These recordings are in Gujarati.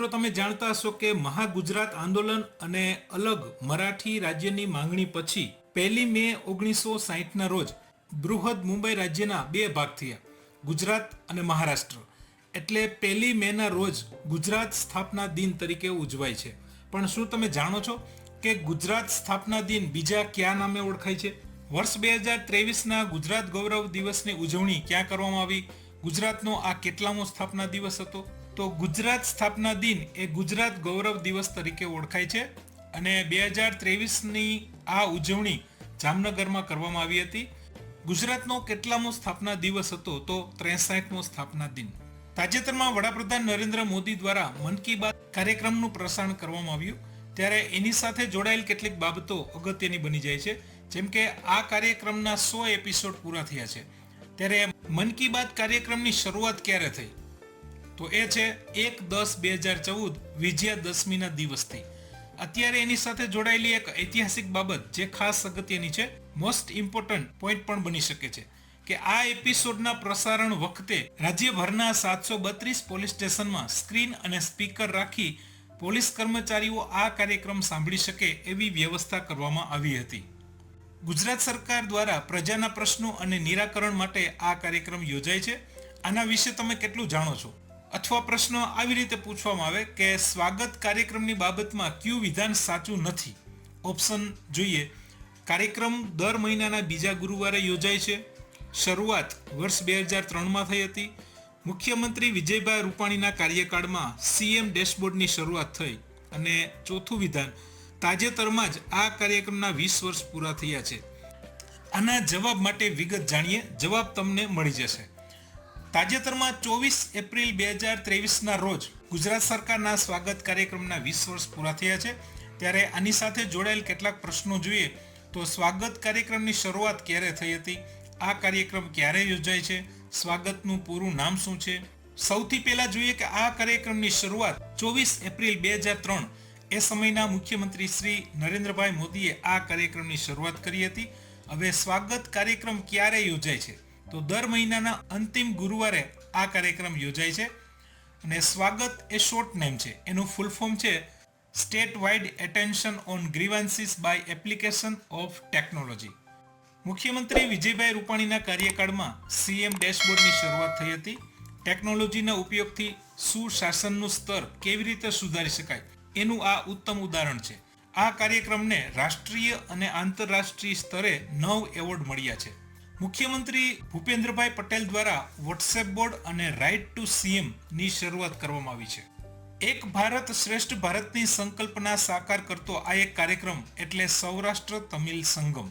મિત્રો, તમે જાણતા હશો કે મહાગુજરાત આંદોલન અને અલગ મરાઠી રાજ્યની માંગણી પછી 1 મે 1960ના રોજ બૃહદ મુંબઈ રાજ્યના 2 ભાગ થયા, ગુજરાત અને મહારાષ્ટ્ર. એટલે 1 મેના રોજ ગુજરાત સ્થાપના દિન તરીકે ઉજવાય છે. પણ શું તમે જાણો છો કે ગુજરાત સ્થાપના દિન બીજા કયા નામે ઓળખાય છે? વર્ષ 2023ના ગુજરાત ગૌરવ દિવસની ઉજવણી ક્યાં કરવામાં આવી? ગુજરાતનો આ કેટલામો સ્થાપના દિવસ હતો? તો ગુજરાત સ્થાપના દિન એ ગુજરાત ગૌરવ દિવસ તરીકે ઓળખાય છે અને 2023ની આ ઉજવણી જામનગરમાં કરવામાં આવી હતી. ગુજરાતનો કેટલામો સ્થાપના દિવસ હતો? તો 63મો સ્થાપના દિન. તાજેતરમાં વડાપ્રધાન નરેન્દ્ર મોદી દ્વારા મન કી બાત કાર્યક્રમનું પ્રસારણ કરવામાં આવ્યું, ત્યારે એની સાથે જોડાયેલ કેટલીક બાબતો અગત્યની બની જાય છે. જેમ કે આ કાર્યક્રમના 100 એપિસોડ પૂરા થયા છે. ત્યારે મન કી બાત કાર્યક્રમની શરૂઆત ક્યારે થઈ? તો એ છે 1/10/2014 વિજયાદશમીના દિવસથી. અત્યારે એની સાથે જોડાયેલી એક ઐતિહાસિક બાબત જે ખાસ અગત્યની છે, મોસ્ટ ઇમ્પોર્ટન્ટ પોઈન્ટ પણ બની શકે છે, કે આ એપિસોડના પ્રસારણ વખતે રાજ્યભરના 732 પોલીસ સ્ટેશનમાં સ્ક્રીન અને સ્પીકર રાખી પોલીસ કર્મચારીઓ આ કાર્યક્રમ સાંભળી શકે એવી વ્યવસ્થા કરવામાં આવી હતી. ગુજરાત સરકાર દ્વારા પ્રજાના પ્રશ્નો અને નિરાકરણ માટે આ કાર્યક્રમ યોજાય છે. આના વિશે તમે કેટલું જાણો છો? અથવા પ્રશ્ન આવી રીતે પૂછવામાં આવે કે સ્વાગત કાર્યક્રમની બાબતમાં કયું વિધાન સાચું નથી? ઓપ્શન જોઈએ. કાર્યક્રમ દર મહિનાના બીજા ગુરુવારે યોજાય છે. શરૂઆત વર્ષ 2003માં થઈ હતી. મુખ્યમંત્રી વિજયભાઈ રૂપાણીના કાર્યકાળમાં સીએમ ડેશબોર્ડની શરૂઆત થઈ. અને ચોથું વિધાન, તાજેતરમાં જ આ કાર્યક્રમના 20 વર્ષ પૂરા થયા છે. આના જવાબ માટે વિગત જાણીએ. જવાબ તમને મળી જશે. તાજેતરમાં 24 એપ્રિલ 2023ના રોજ ગુજરાત સરકારના સ્વાગત કાર્યક્રમના 20 વર્ષ પૂરા થયા છે. ત્યારે આની સાથે જોડાયેલ કેટલાક પ્રશ્નો જોઈએ તો સ્વાગત કાર્યક્રમની શરૂઆત ક્યારે થઈ હતી? આ કાર્યક્રમ ક્યારે યોજાય છે? સ્વાગતનું પૂરું નામ શું છે? સૌથી પહેલા જોઈએ કે આ કાર્યક્રમની શરૂઆત 24 એપ્રિલ 2003 એ સમયના મુખ્યમંત્રી શ્રી નરેન્દ્રભાઈ મોદીએ આ કાર્યક્રમની શરૂઆત કરી હતી. હવે સ્વાગત કાર્યક્રમ ક્યારે યોજાય છે? તો દર મહિનાના અંતિમ ગુરુવારે આ કાર્યક્રમ યોજાય છે. અને સ્વાગત એ શોર્ટ નેમ છે. એનું ફૂલ ફોર્મ છે state wide attention on grievances by application of technology. મુખ્યમંત્રી વિજયભાઈ રૂપાણીના કાર્યકાળમાં સીએમ ડેશબોર્ડની શરૂઆત થઈ હતી. ટેકનોલોજીના ઉપયોગથી સુશાસનનું સ્તર કેવી રીતે સુધારી શકાય એનું આ ઉત્તમ ઉદાહરણ છે. આ કાર્યક્રમને રાષ્ટ્રીય અને આંતરરાષ્ટ્રીય સ્તરે 9 એવોર્ડ મળ્યા છે. મુખ્યમંત્રી ભૂપેન્દ્રભાઈ પટેલ દ્વારા વોટ્સએપ બોર્ડ અને રાઇટ ટુ સીએમ ની શરૂઆત કરવામાં આવી છે. એક ભારત શ્રેષ્ઠ ભારતની સંકલ્પના સાકાર કરતો આ એક કાર્યક્રમ એટલે સૌરાષ્ટ્ર તમિલ સંગમ.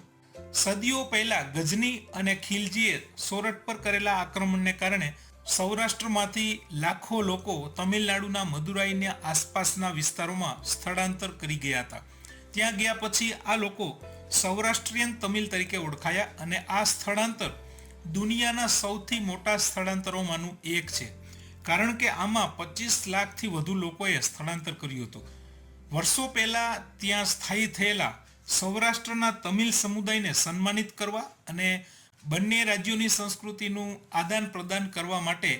સદીઓ પહેલા ગજની અને ખિલજીએ સોરઠ પર કરેલા આક્રમણને કારણે સૌરાષ્ટ્રમાંથી લાખો લોકો તમિલનાડુના મદુરાઈના આસપાસના વિસ્તારોમાં સ્થળાંતર કરી ગયા હતા. ત્યાં ગયા પછી આ લોકો સૌરાષ્ટ્રીયન તમિલ તરીકે ઓળખાયા અને આ સ્થળાંતર દુનિયાના સૌથી મોટા સ્થળાંતરોમાંનું એક છે. કારણ કે આમાં 25 લાખથી વધુ લોકોએ સ્થળાંતર કર્યું હતું. વર્ષો પહેલા ત્યાં સ્થાયી થયેલા સૌરાષ્ટ્રના તમિલ સમુદાયને સન્માનિત કરવા અને બંને રાજ્યોની સંસ્કૃતિનું આદાન પ્રદાન કરવા માટે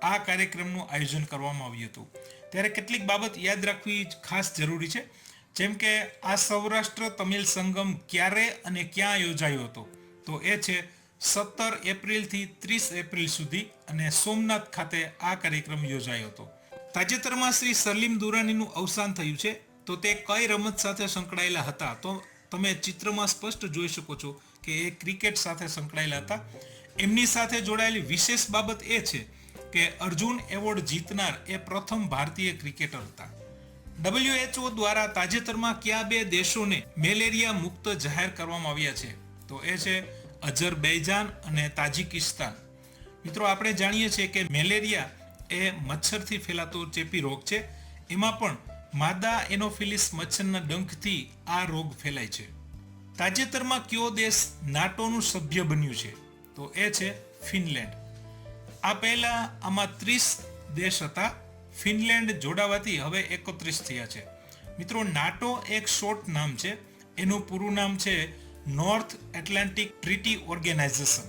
આ કાર્યક્રમનું આયોજન કરવામાં આવ્યું હતું. ત્યારે કેટલીક બાબત યાદ રાખવી ખાસ જરૂરી છે. જેમ કે આ સૌરાષ્ટ્ર તમિલ સંગમ ક્યારે અને ક્યાં યોજાયો હતો? તો એ છે 17 એપ્રિલથી 30 એપ્રિલ સુધી અને સોમનાથ ખાતે આ કાર્યક્રમ યોજાયો હતો. તાજેતરમાં શ્રી સલીમ દુરાનીનું અવસાન થયું છે. તો તે કઈ રમત સાથે સંકળાયેલા હતા? તો તમે ચિત્રમાં સ્પષ્ટ જોઈ શકો છો કે એ ક્રિકેટ સાથે સંકળાયેલા હતા. એમની સાથે જોડાયેલી વિશેષ બાબત એ છે કે અર્જુન એવોર્ડ જીતનાર એ પ્રથમ ભારતીય ક્રિકેટર હતા. WHO દ્વારા તાજેતરમાં કયા 2 દેશોને મેલેરિયા મુક્ત જાહેર કરવામાં આવ્યા છે? તો એ છે અઝરબૈજાન અને તાજિકિસ્તાન. મિત્રો, આપણે જાણીએ છીએ કે મેલેરિયા એ મચ્છરથી ફેલાતો ચેપી રોગ છે. એમાં પણ માદા એનોફિલિસ મચ્છરના ડંખથી આ રોગ ફેલાય છે. તાજેતરમાં કયો દેશ નાટોનું સભ્ય બન્યું છે? તો એ છે ફિનલેન્ડ. આ પહેલા આમાં 30 દેશ હતા. ફિનલેન્ડ જોડાવાથી હવે 31 થયા છે. મિત્રો, નાટો એક શોર્ટ નામ છે. એનું પૂરું નામ છે નોર્થ એટલાન્ટિક ટ્રીટી ઓર્ગેનાઇઝેશન,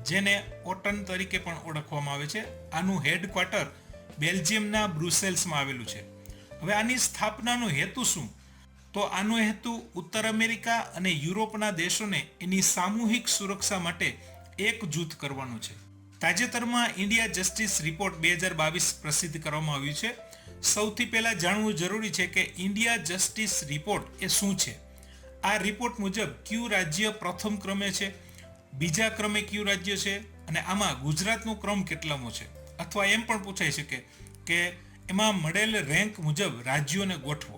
જેને ઓટન તરીકે પણ ઓળખવામાં આવે છે. આનું હેડક્વાર્ટર બેલ્જિયમના બ્રુસેલ્સમાં આવેલું છે. હવે આની સ્થાપનાનો હેતુ શું? તો આનો હેતુ ઉત્તર અમેરિકા અને યુરોપના દેશોને એની સામૂહિક સુરક્ષા માટે એક જૂથ કરવાનું છે. તાજેતરમાં ઇન્ડિયા જસ્ટિસ રિપોર્ટ 2022 પ્રસિદ્ધ કરવામાં આવ્યું છે. સૌથી પહેલા જાણવું જરૂરી છે કે ઇન્ડિયા જસ્ટિસ રિપોર્ટ એ શું છે. આ રિપોર્ટ મુજબ કયું રાજ્ય પ્રથમ ક્રમે છે, બીજા ક્રમે કયું રાજ્ય છે, અને આમાં ગુજરાતનો ક્રમ કેટલામો છે. અથવા એમ પણ પૂછાઈ શકે કે એમાં મળેલ રેન્ક મુજબ રાજ્યોને ગોઠવો.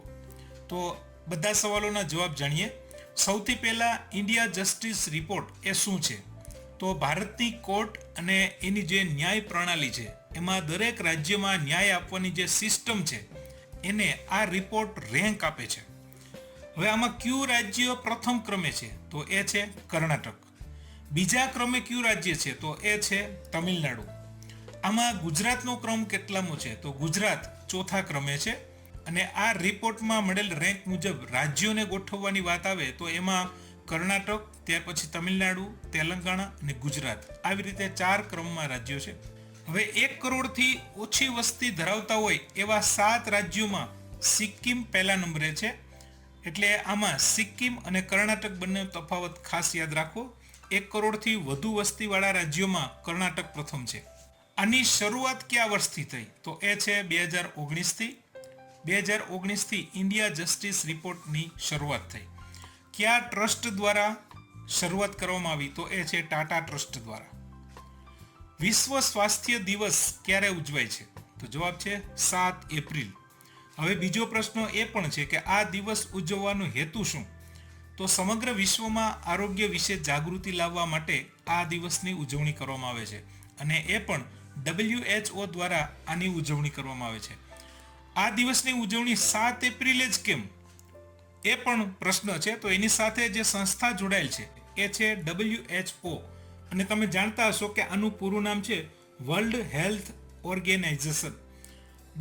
તો બધા સવાલોના જવાબ જાણીએ. સૌથી પહેલા ઇન્ડિયા જસ્ટિસ રિપોર્ટ એ શું છે? તો ભારતની કોર્ટ અને એની જે ન્યાય પ્રણાલી છે એમાં દરેક રાજ્યમાં ન્યાય આપવાની જે સિસ્ટમ છે એને આ રિપોર્ટ રેન્ક આપે છે. હવે આમાં કયું રાજ્ય પ્રથમ ક્રમે છે? તો એ છે કર્ણાટક. બીજા ક્રમે કયું રાજ્ય છે? તો એ છે તમિલનાડુ. આમાં ગુજરાતનો ક્રમ કેટલામો છે? તો ગુજરાત ચોથા ક્રમે છે. અને આ રિપોર્ટમાં મળેલ રેન્ક મુજબ રાજ્યોને ગોઠવવાની વાત આવે તો એમાં કર્ણાટક, ત્યાર પછી તમિલનાડુ, તેલંગાણા અને ગુજરાત, આવી રીતે 4 ક્રમમાં રાજ્યો છે. હવે 1 કરોડથી ઓછી વસ્તી ધરાવતા હોય એવા 7 રાજ્યોમાં સિક્કિમ પહેલા નંબરે છે. એટલે આમાં સિક્કિમ અને કર્ણાટક બંને તફાવત ખાસ યાદ રાખો. 1 કરોડથી વધુ વસ્તીવાળા રાજ્યોમાં કર્ણાટક પ્રથમ છે. આની શરૂઆત કયા વર્ષથી થઈ? તો એ છે 2019થી. 2019થી ઇન્ડિયા જસ્ટિસ રિપોર્ટની શરૂઆત થઈ. કયા ટ્રસ્ટ દ્વારા શરૂઆત કરવામાં આવી? તો એ છે ટાટા ટ્રસ્ટ દ્વારા. વિશ્વ સ્વાસ્થ્ય દિવસ ક્યારે ઉજવાય છે? તો જવાબ છે 7 એપ્રિલ. હવે બીજો પ્રશ્ન એ પણ છે કે આ દિવસ ઉજવવાનો હેતુ શું? તો સમગ્ર વિશ્વમાં આરોગ્ય વિશે જાગૃતિ લાવવા માટે આ દિવસની ઉજવણી કરવામાં આવે છે. અને એ પણ WHO દ્વારા આની ઉજવણી કરવામાં આવે છે. આ દિવસની ઉજવણી 7 એપ્રિલે જ કેમ? એ પણ પ્રશ્ન છે. તો એની સાથે જે સંસ્થા જોડાયેલ છે એ છે WHO. અને તમે જાણતા હશો કે આનું પૂરું નામ છે વર્લ્ડ હેલ્થ ઓર્ગેનાઇઝેશન.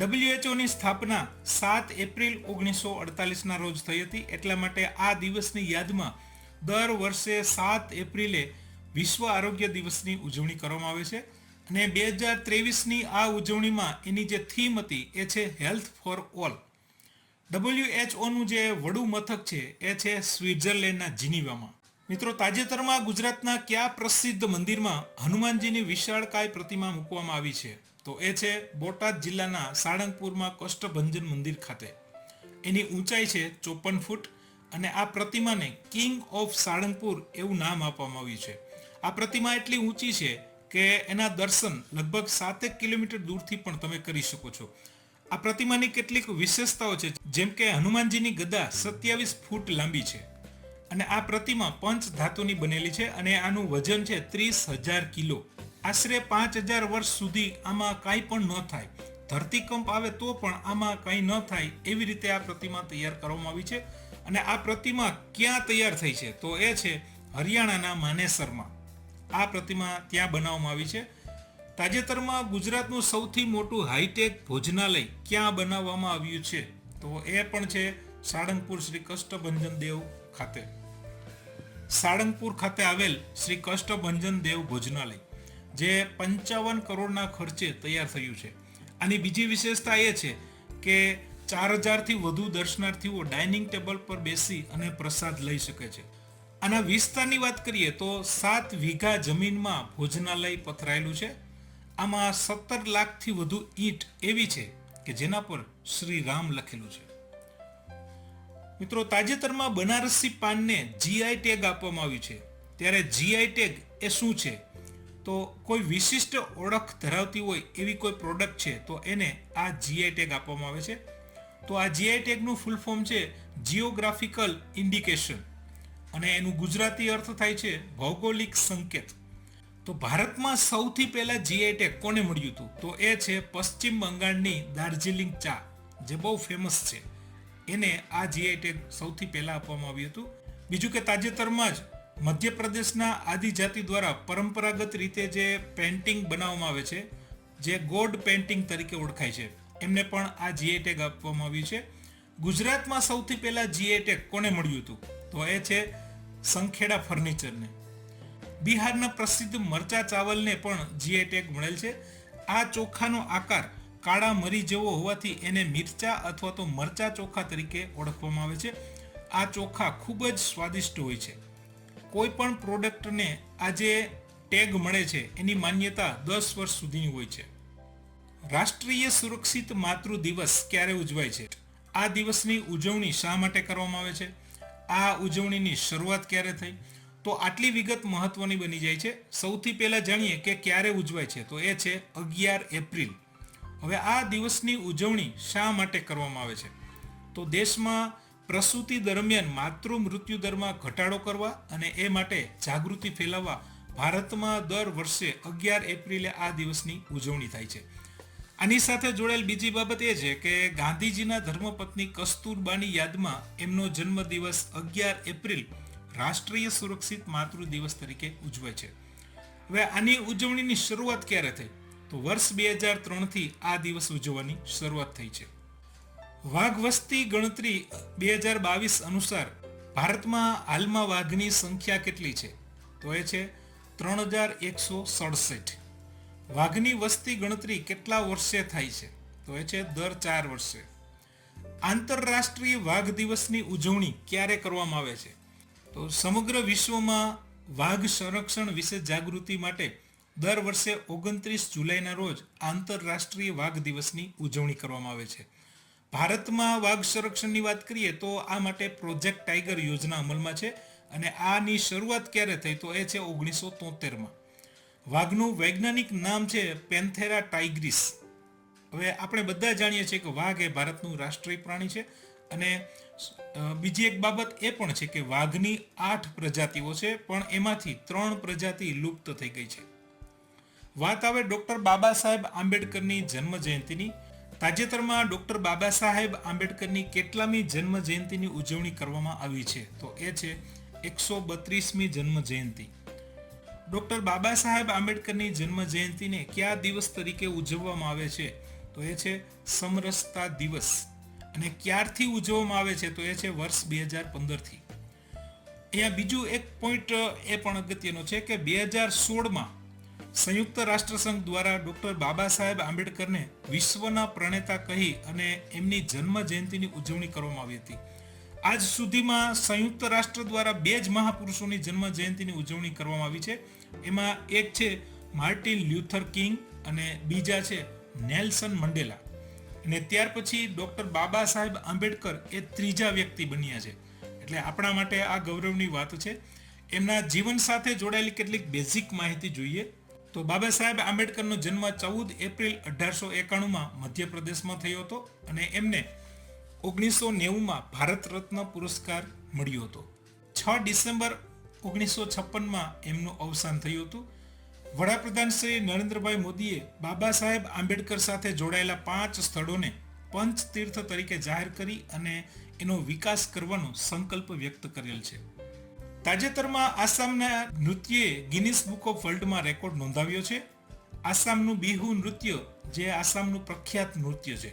WHOની સ્થાપના 7 એપ્રિલ 1948ના રોજ થઈ હતી. એટલા માટે આ દિવસની યાદમાં દર વર્ષે 7 એપ્રિલે વિશ્વ આરોગ્ય દિવસની ઉજવણી કરવામાં આવે છે. અને 2023ની આ ઉજવણીમાં એની જે થીમ હતી એ છે હેલ્થ ફોર ઓલ. WHOનું જે વડું મથક છે એ છે સ્વિટ્ઝરલેન્ડના જીનીવામાં. મિત્રો, તાજેતરમાં ગુજરાતના કયા પ્રસિદ્ધ મંદિરમાં હનુમાનજીની વિશાળકાય પ્રતિમા મૂકવામાં આવી છે? તો એ છે બોટાદ જિલ્લાના સાળંગપુરમાં કષ્ટભંજન મંદિર ખાતે. એની ઊંચાઈ છે 54 ફૂટ અને આ પ્રતિમાને કિંગ ઓફ સાળંગપુર એવું નામ આપવામાં આવ્યું છે. આ પ્રતિમા એટલી ઊંચી છે કે એના દર્શન લગભગ 7 કિલોમીટર દૂરથી પણ તમે કરી શકો છો. આ પ્રતિમાની કેટલીક વિશેષતાઓ છે, જેમ કે હનુમાનજીની ગદા 27 ફૂટ લાંબી છે અને આ પ્રતિમા પંચ ધાતુની બનેલી છે અને આનું વજન છે 30,000 કિલો. આશરે 5,000 વર્ષ સુધી આમાં કાંઈ પણ ન થાય. ધરતીકંપ આવે તો પણ આમાં કંઈ ન થાય એવી રીતે આ પ્રતિમા તૈયાર કરવામાં આવી છે. અને આ પ્રતિમા ક્યાં તૈયાર થઈ છે? તો એ છે હરિયાણાના માનેસરમાં. આ પ્રતિમા ત્યાં બનાવવામાં આવી છે. તાજેતરમાં ગુજરાતનું સૌથી મોટું હાઈટેક ભોજનાલય ક્યાં બનાવવામાં આવ્યું છે? તો એ પણ છે સાળંગપુર શ્રી કષ્ટભંજન દેવ ખાતે. સાળંગપુર ખાતે આવેલ શ્રી કષ્ટભંજન દેવ ભોજનાલય જે 55 કરોડના ખર્ચે તૈયાર થયું છે. આની બીજી વિશેષતા એ છે કે 4,000થી વધુ દર્શનાર્થીઓ ડાઇનિંગ ટેબલ પર બેસી અને પ્રસાદ લઈ શકે છે. આના વિસ્તારની વાત કરીએ તો 7 વીઘા જમીનમાં ભોજનાલય પથરાયેલું છે. આમાં 17 લાખથી વધુ ઈંટ એવી છે કે જેના પર શ્રી રામ લખેલું છે. મિત્રો, તાજેતરમાં બનારસી પાનને GI ટેગ આપવામાં આવ્યું છે. ત્યારે GI ટેગ એ શું છે? તો કોઈ વિશિષ્ટ ઓળખ ધરાવતી હોય એવી કોઈ પ્રોડક્ટ છે તો એને આ GI ટેગ આપવામાં આવે છે. તો આ GI ટેગનું ફૂલ ફોર્મ છે જીઓગ્રાફિકલ ઇન્ડિકેશન અને એનું ગુજરાતી અર્થ થાય છે ભૌગોલિક સંકેત. તો ભારતમાં સૌથી પહેલા GI ટેગ કોને મળ્યું હતું? તો એ છે પશ્ચિમ બંગાળની દાર્જિલિંગ ચા, જે બહુ ફેમસ છે. એને આ GI ટેગ સૌથી પહેલા આપવામાં આવ્યું હતું. બીજું કે તાજેતરમાં જ મધ્યપ્રદેશના આદિજાતિ દ્વારા પરંપરાગત રીતે જે પેઇન્ટિંગ બનાવવામાં આવે છે, જે ગોડ પેઇન્ટિંગ તરીકે ઓળખાય છે, એમને પણ આ GI ટેગ આપવામાં આવ્યું છે. ગુજરાતમાં સૌથી પહેલા GI ટેગ કોને મળ્યું હતું? તો એ છે સંખેડા ફર્નિચરને. બિહારના પ્રસિદ્ધ મરચા ચાવલને પણ GI ટેગ મળેલ છે. આ ચોખાનો આકાર કાળા મરી જેવો હોવાથી એને મિરચા અથવા તો મરચા ચોખા તરીકે ઓળખવામાં આવે છે. આ ચોખા ખૂબ જ સ્વાદિષ્ટ હોય છે. કોઈ પણ પ્રોડક્ટને આ જે ટેગ મળે છે એની માન્યતા 10 વર્ષ સુધીની હોય છે. રાષ્ટ્રીય સુરક્ષિત માતૃ દિવસ ક્યારે ઉજવાય છે? આ દિવસની ઉજવણી શા માટે કરવામાં આવે છે? આ ઉજવણીની શરૂઆત ક્યારે થઈ? તો આટલી વિગત મહત્વની બની જાય છે. સૌથી પહેલા જાણીએ કે ક્યારે ઉજવાય છે, તો એ છે 11 એપ્રિલ. હવે આ દિવસની ઉજવણી શા માટે કરવામાં આવે છે? તો દેશમાં પ્રસૂતિ દરમિયાન માતૃ મૃત્યુ દરમાં ઘટાડો કરવા અને એ માટે જાગૃતિ ફેલાવવા ભારતમાં દર વર્ષે 11 એપ્રિલે આ દિવસની ઉજવણી થાય છે. આની સાથે જોડાયેલ બીજી બાબત એ છે કે ગાંધીજીના ધર્મપત્ની કસ્તુરબાની યાદમાં એમનો જન્મદિવસ 11 એપ્રિલ રાષ્ટ્રીય સુરક્ષિત માતૃ દિવસ તરીકે ઉજવાય છે. હવે આની ઉજવણીની શરૂઆત ક્યારે થઈ? તો વર્ષ 2003થી આ દિવસ ઉજવવાની શરૂઆત થઈ છે. વાઘ વસ્તી ગણતરી 2022 અનુસાર ભારતમાં હાલમાં વાઘની સંખ્યા કેટલી છે? તો એ છે 3167. વાઘની વસ્તી ગણતરી કેટલા વર્ષે થાય છે? તો એ છે દર 4 વર્ષે. આંતરરાષ્ટ્રીય વાઘ દિવસની ઉજવણી ક્યારે કરવામાં આવે છે? તો સમગ્ર વિશ્વમાં વાઘ સંરક્ષણ વિશે જાગૃતિ માટે દર વર્ષે 29 જુલાઈના રોજ આંતરરાષ્ટ્રીય વાઘ દિવસની ઉજવણી કરવામાં આવે છે. ભારતમાં વાઘ સંરક્ષણની વાત કરીએ તો આ માટે પ્રોજેક્ટ ટાઈગર યોજના અમલમાં છે અને આની શરૂઆત ક્યારે થઈ? તો એ છે 1973માં. વાઘનું વૈજ્ઞાનિક નામ છે પેન્થેરા ટાઇગ્રિસ. હવે આપણે બધા જાણીએ છીએ કે વાઘ એ ભારતનું રાષ્ટ્રીય પ્રાણી છે અને બીજી એક બાબત એ પણ છે કે વાઘની 8 પ્રજાતિઓ છે, પણ એમાંથી 3 પ્રજાતિ લુપ્ત થઈ ગઈ છે. વાત આવે ડોક્ટર બાબા સાહેબ આંબેડકરની જન્મ જયંતિની. તાજેતરમાં ડોક્ટર બાબા સાહેબ આંબેડકરની કેટલામી જન્મ જયંતિની ઉજવણી કરવામાં આવી છે? તો એ છે 132મી જન્મ જયંતિ. ડોક્ટર બાબા સાહેબ આંબેડકરની જન્મ જયંતિને કયા દિવસ તરીકે ઉજવવામાં આવે છે? તો એ છે સમરસતા દિવસ. અને ક્યારથી ઉજવવામાં આવે છે? તો એ છે વર્ષ 2015થી. અહીંયા બીજું એક પોઈન્ટ એ પણ અગત્યનો છે કે 2016માં સંયુક્ત રાષ્ટ્રસંઘ દ્વારા ડોક્ટર બાબા સાહેબ આંબેડકરને વિશ્વના પ્રણેતા કહી અને એમની જન્મ જયંતિની ઉજવણી કરવામાં આવી હતી. આજ સુધીમાં સંયુક્ત રાષ્ટ્ર દ્વારા 2 જ મહાપુરુષોની જન્મ જયંતિની ઉજવણી કરવામાં આવી છે. એમાં એક છે માર્ટિન લ્યુથર કિંગ અને બીજા છે નેલ્સન મંડેલા. અને ત્યાર પછી ડોક્ટર બાબા સાહેબ આંબેડકર એ ત્રીજા વ્યક્તિ બન્યા છે. એટલે આપણા માટે આ ગૌરવની વાત છે. એમના જીવન સાથે જોડાયેલી કેટલીક બેઝિક માહિતી જોઈએ તો બાબા સાહેબ આંબેડકરનો જન્મ 14 એપ્રિલ 1891માં મધ્યપ્રદેશમાં થયો હતો અને એમને 1990માં ભારત રત્ન પુરસ્કાર મળ્યો હતો. 6 ડિસેમ્બર 1956માં એમનું અવસાન થયું હતું. વડાપ્રધાન શ્રી નરેન્દ્રભાઈ મોદીએ બાબા સાહેબ આંબેડકર સાથે જોડાયેલા 5 સ્થળોને પંચતીર્થ તરીકે જાહેર કરી અને એનો વિકાસ કરવાનો સંકલ્પ વ્યક્ત કરેલ છે. તાજેતરમાં આસામના નૃત્યએ ગિનિસ બુક ઓફ વર્લ્ડમાં રેકોર્ડ નોંધાવ્યો છે. આસામનું બિહુ નૃત્ય જે આસામનું પ્રખ્યાત નૃત્ય છે,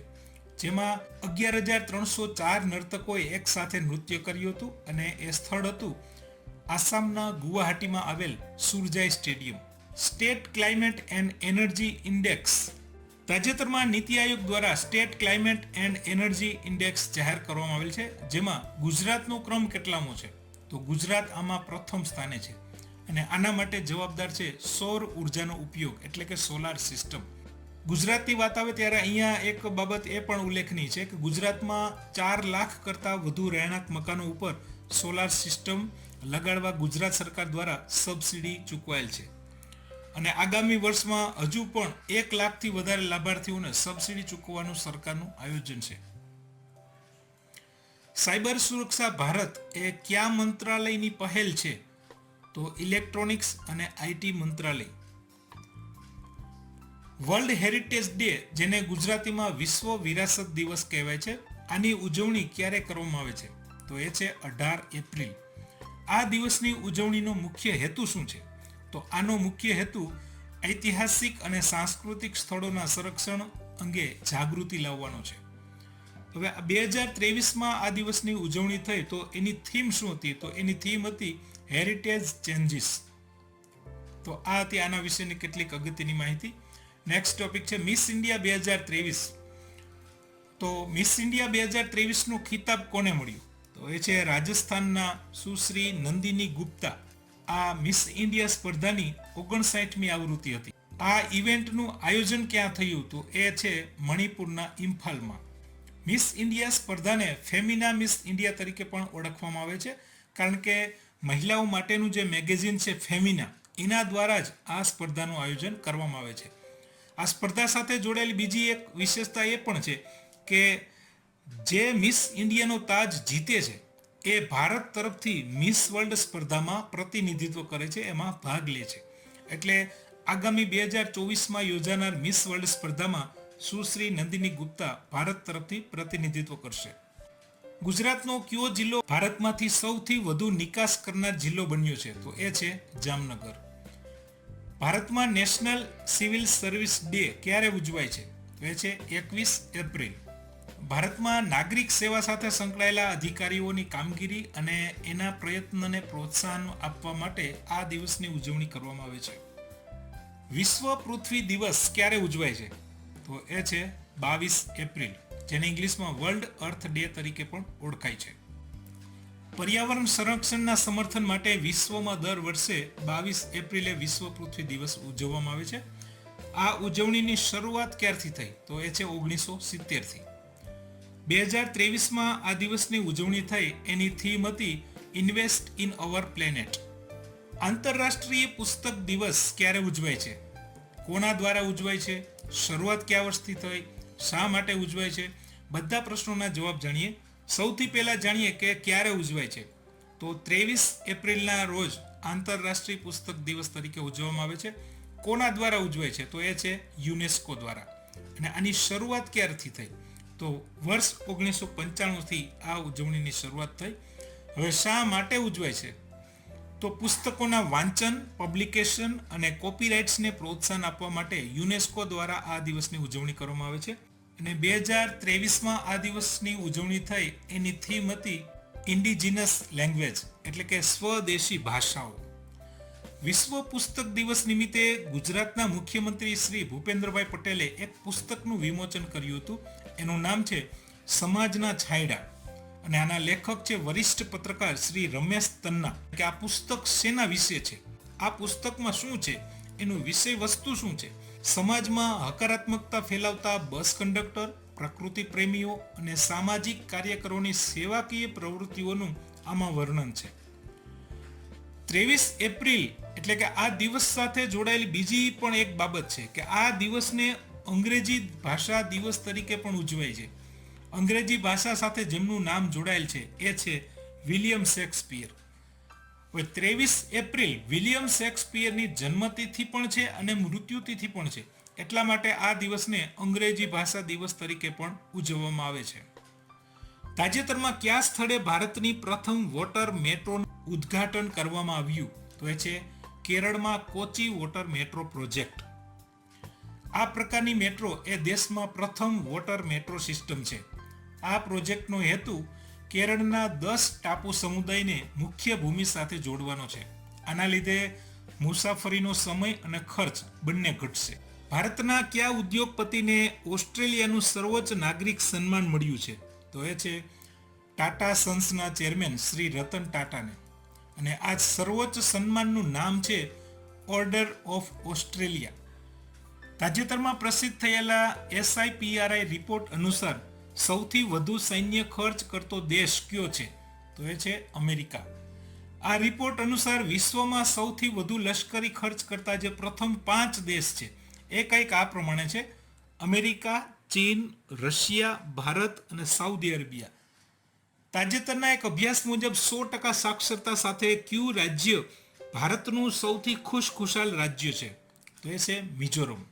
જેમાં 11,304 નર્તકોએ એક સાથે નૃત્ય કર્યું હતું અને એ સ્થળ હતું આસામના ગુવાહાટીમાં આવેલ Surajai stadium. State climate and energy index. તાજેતરમાં નીતિ આયોગ દ્વારા state climate and energy index જાહેર કરવામાં આવેલ છે, જેમાં ગુજરાતનો ક્રમ કેટલામો છે? તો ગુજરાત આમાં પ્રથમ સ્થાને છે અને આના માટે જવાબદાર છે સૌર ઉર્જાનો ઉપયોગ એટલે કે સોલાર સિસ્ટમ. ગુજરાતની વાત આવે ત્યારે અહીંયા એક બાબત એ પણ ઉલ્લેખનીય છે કે ગુજરાતમાં 4 લાખ કરતાં વધુ રહેણાંક મકાનો ઉપર સોલાર સિસ્ટમ લગાડવા ગુજરાત સરકાર દ્વારા સબસિડી ચૂકવાયેલ છે અને આગામી વર્ષમાં હજુ પણ 1 લાખથી વધારે લાભાર્થીઓને સબસિડી ચૂકવવાનું સરકારનું આયોજન છે. સાયબર સુરક્ષા ભારત એ કયા મંત્રાલયની પહેલ છે? તો ઇલેક્ટ્રોનિક્સ અને આઈટી મંત્રાલય. વર્લ્ડ હેરિટેજ ડે, જેને ગુજરાતીમાં વિશ્વ વિરાસત દિવસ કહેવાય છે, આની ઉજવણી ક્યારે કરવામાં આવે છે? તો એ છે 18 એપ્રિલ. આ દિવસની ઉજવણીનો મુખ્ય હેતુ શું છે? તો આનો મુખ્ય હેતુ ઐતિહાસિક અને સાંસ્કૃતિક સ્થળોના સંરક્ષણ અંગે જાગૃતિ લાવવાનો છે. હવે 2023માં આ દિવસની ઉજવણી થઈ તો એની થીમ શું હતી? તો એની થીમ હતી હેરિટેજ ચેન્જીસ. તો આ હતી આના વિશેની કેટલીક અગત્યની માહિતી. નેક્સ્ટ ટોપિક છે મિસ ઇન્ડિયા 2023. તો મિસ ઇન્ડિયા 2023 નો ખિતાબ કોને મળ્યો? તો એ છે રાજસ્થાનના સુશ્રી નંદિની ગુપ્તા. આ મિસ ઇન્ડિયા સ્પર્ધાની 59મી આવૃત્તિ હતી. આ ઇવેન્ટનું આયોજન ક્યાં થયું? તો એ છે મણિપુરના ઇમ્ફાલમાં. મિસ ઇન્ડિયા સ્પર્ધાને ફેમિના મિસ ઇન્ડિયા તરીકે પણ ઓળખવામાં આવે છે, કારણ કે મહિલાઓ માટેનું જે મેગેઝિન છે ફેમિના, એના દ્વારા જ આ સ્પર્ધાનું આયોજન કરવામાં આવે છે. આ સ્પર્ધા સાથે જોડાયેલી બીજી એક વિશેષતા એ પણ છે કે જે મિસ ઇન્ડિયાનો તાજ જીતે છે એ ભારત તરફથી મિસ વર્લ્ડ સ્પર્ધામાં પ્રતિનિધિત્વ કરે છે, એમાં ભાગ લે છે. એટલે આગામી 2024માં યોજાનાર મિસ વર્લ્ડ સ્પર્ધામાં સુશ્રી નંદિની ગુપ્તા ભારત તરફથી પ્રતિનિધિત્વ કરશે. ગુજરાતનો કયો જિલ્લો ભારતમાંથી સૌથી વધુ નિકાસ કરનાર જિલ્લો બન્યો છે? તો એ છે જામનગર. ભારતમાં નેશનલ સિવિલ સર્વિસ ડે ક્યારે ઉજવાય છે? તો એ છે 21 એપ્રિલ. ભારતમાં નાગરિક સેવા સાથે સંકળાયેલા અધિકારીઓની કામગીરી અને એના પ્રયત્નને પ્રોત્સાહન આપવા માટે આ દિવસની ઉજવણી કરવામાં આવે છે. વિશ્વ પૃથ્વી દિવસ ક્યારે ઉજવાય છે? તો એ છે 22 એપ્રિલ, જેને ઇંગ્લિશમાં વર્લ્ડ અર્થ ડે તરીકે પણ ઓળખાય છે. પર્યાવરણ સંરક્ષણના સમર્થન માટે વિશ્વમાં દર વર્ષે 22 એપ્રિલે વિશ્વ પૃથ્વી દિવસ ઉજવવામાં આવે છે. આ ઉજવણીની શરૂઆત ક્યારથી થઈ? તો એ છે 1970થી. 2023માં આ દિવસની ઉજવણી થઈ. એની થીમ હતી ઇન્વેસ્ટ ઇન અવર પ્લેનેટ. આંતરરાષ્ટ્રીય પુસ્તક દિવસ ક્યારે ઉજવાય છે? કોના દ્વારા ઉજવાય છે? શરૂઆત કયા વર્ષથી થઈ? શા માટે ઉજવાય છે? બધા પ્રશ્નોના જવાબ જાણીએ. સૌથી પહેલા જાણીએ કે ક્યારે ઉજવાય છે. તો 23 એપ્રિલના રોજ આંતરરાષ્ટ્રીય પુસ્તક દિવસ તરીકે ઉજવવામાં આવે છે. કોના દ્વારા ઉજવાય છે? તો એ છે યુનેસ્કો દ્વારા. અને આની શરૂઆત ક્યારથી થઈ? તો વર્ષ 1995થી આ ઉજવણીની શરૂઆત થઈ. હવે શા માટે ઉજવાય છે? તો પુસ્તકોના વાંચન, પબ્લિકેશન અને કોપીરાઇટ્સને પ્રોત્સાહન આપવા માટે યુનેસ્કો દ્વારા આ દિવસની ઉજવણી કરવામાં આવે છે. અને 2023માં આ દિવસની ઉજવણી થઈ. એની થીમ હતી ઇન્ડિજિનસ લેંગ્વેજ, એટલે કે સ્વદેશી ભાષાઓ. વિશ્વ પુસ્તક દિવસ નિમિત્તે ગુજરાતના મુખ્યમંત્રી શ્રી ભૂપેન્દ્રભાઈ પટેલે એક પુસ્તકનું વિમોચન કર્યું હતું. એનું નામ છે સમાજના છાંયડા, અને આના લેખક છે વરિષ્ઠ પત્રકાર શ્રી રમેશ તન્ના. કે આ પુસ્તક શેના વિશે છે, આ પુસ્તકમાં શું છે, એનું વિષય વસ્તુ શું છે. સમાજમાં હકારાત્મકતા ફેલાવતા બસ કંડક્ટર, પ્રકૃતિ પ્રેમીઓ અને સામાજિક કાર્યકરોની સેવાકીય પ્રવૃત્તિઓનું આમાં વર્ણન છે. 23 એપ્રિલ એટલે કે આ દિવસ સાથે જોડાયેલી બીજી પણ એક બાબત છે કે આ દિવસને અંગ્રેજી ભાષા દિવસ તરીકે પણ ઉજવાય છે. અંગ્રેજી ભાષા સાથે જેમનું નામ જોડાયેલ છે એ છે વિલિયમ શેક્સપિયર. હવે 23 એપ્રિલ વિલિયમ શેક્સપિયરની જન્મતિથિ પણ છે અને મૃત્યુતિથિ પણ છે. એટલા માટે આ દિવસને અંગ્રેજી ભાષા દિવસ તરીકે પણ ઉજવવામાં આવે છે. તાજેતરમાં કયા સ્થળે ભારતની પ્રથમ વોટર મેટ્રોનું ઉદ્ઘાટન કરવામાં આવ્યું? તો એ છે કેરળમાં કોચી વોટર મેટ્રો પ્રોજેક્ટ. આ પ્રકારની મેટ્રો એ દેશમાં પ્રથમ વોટર મેટ્રો સિસ્ટમ છે. આ પ્રોજેક્ટનો હેતુ કેરળના 10 ટાપુ સમુદાયને મુખ્ય ભૂમિ સાથે જોડવાનો છે. આના લીધે મુસાફરીનો સમય અને ખર્ચ બંને ઘટશે. ભારતના કયા ઉદ્યોગપતિને ઓસ્ટ્રેલિયાનું સર્વોચ્ચ નાગરિક સન્માન મળ્યું છે? તો એ છે ટાટા સન્સના ચેરમેન શ્રી રતન ટાટાને. અને આ સર્વોચ્ચ સન્માનનું નામ છે ઓર્ડર ઓફ ઓસ્ટ્રેલિયા. તાજેતરમાં પ્રસિદ્ધ થયેલા SIPRI રિપોર્ટ અનુસાર સૌથી વધુ સૈન્ય ખર્ચ કરતો દેશ કયો છે? તો એ છે અમેરિકા. આ રિપોર્ટ અનુસાર વિશ્વમાં સૌથી વધુ લશ્કરી ખર્ચ કરતા જે પ્રથમ 5 દેશ છે એ કંઈક આ પ્રમાણે છે: અમેરિકા, ચીન, રશિયા, ભારત અને સાઉદી અરેબિયા. તાજેતરના એક અભ્યાસ મુજબ 100% સાક્ષરતા સાથે કયું રાજ્ય ભારતનું સૌથી ખુશખુશાલ રાજ્ય છે? તો એ છે મિઝોરમ.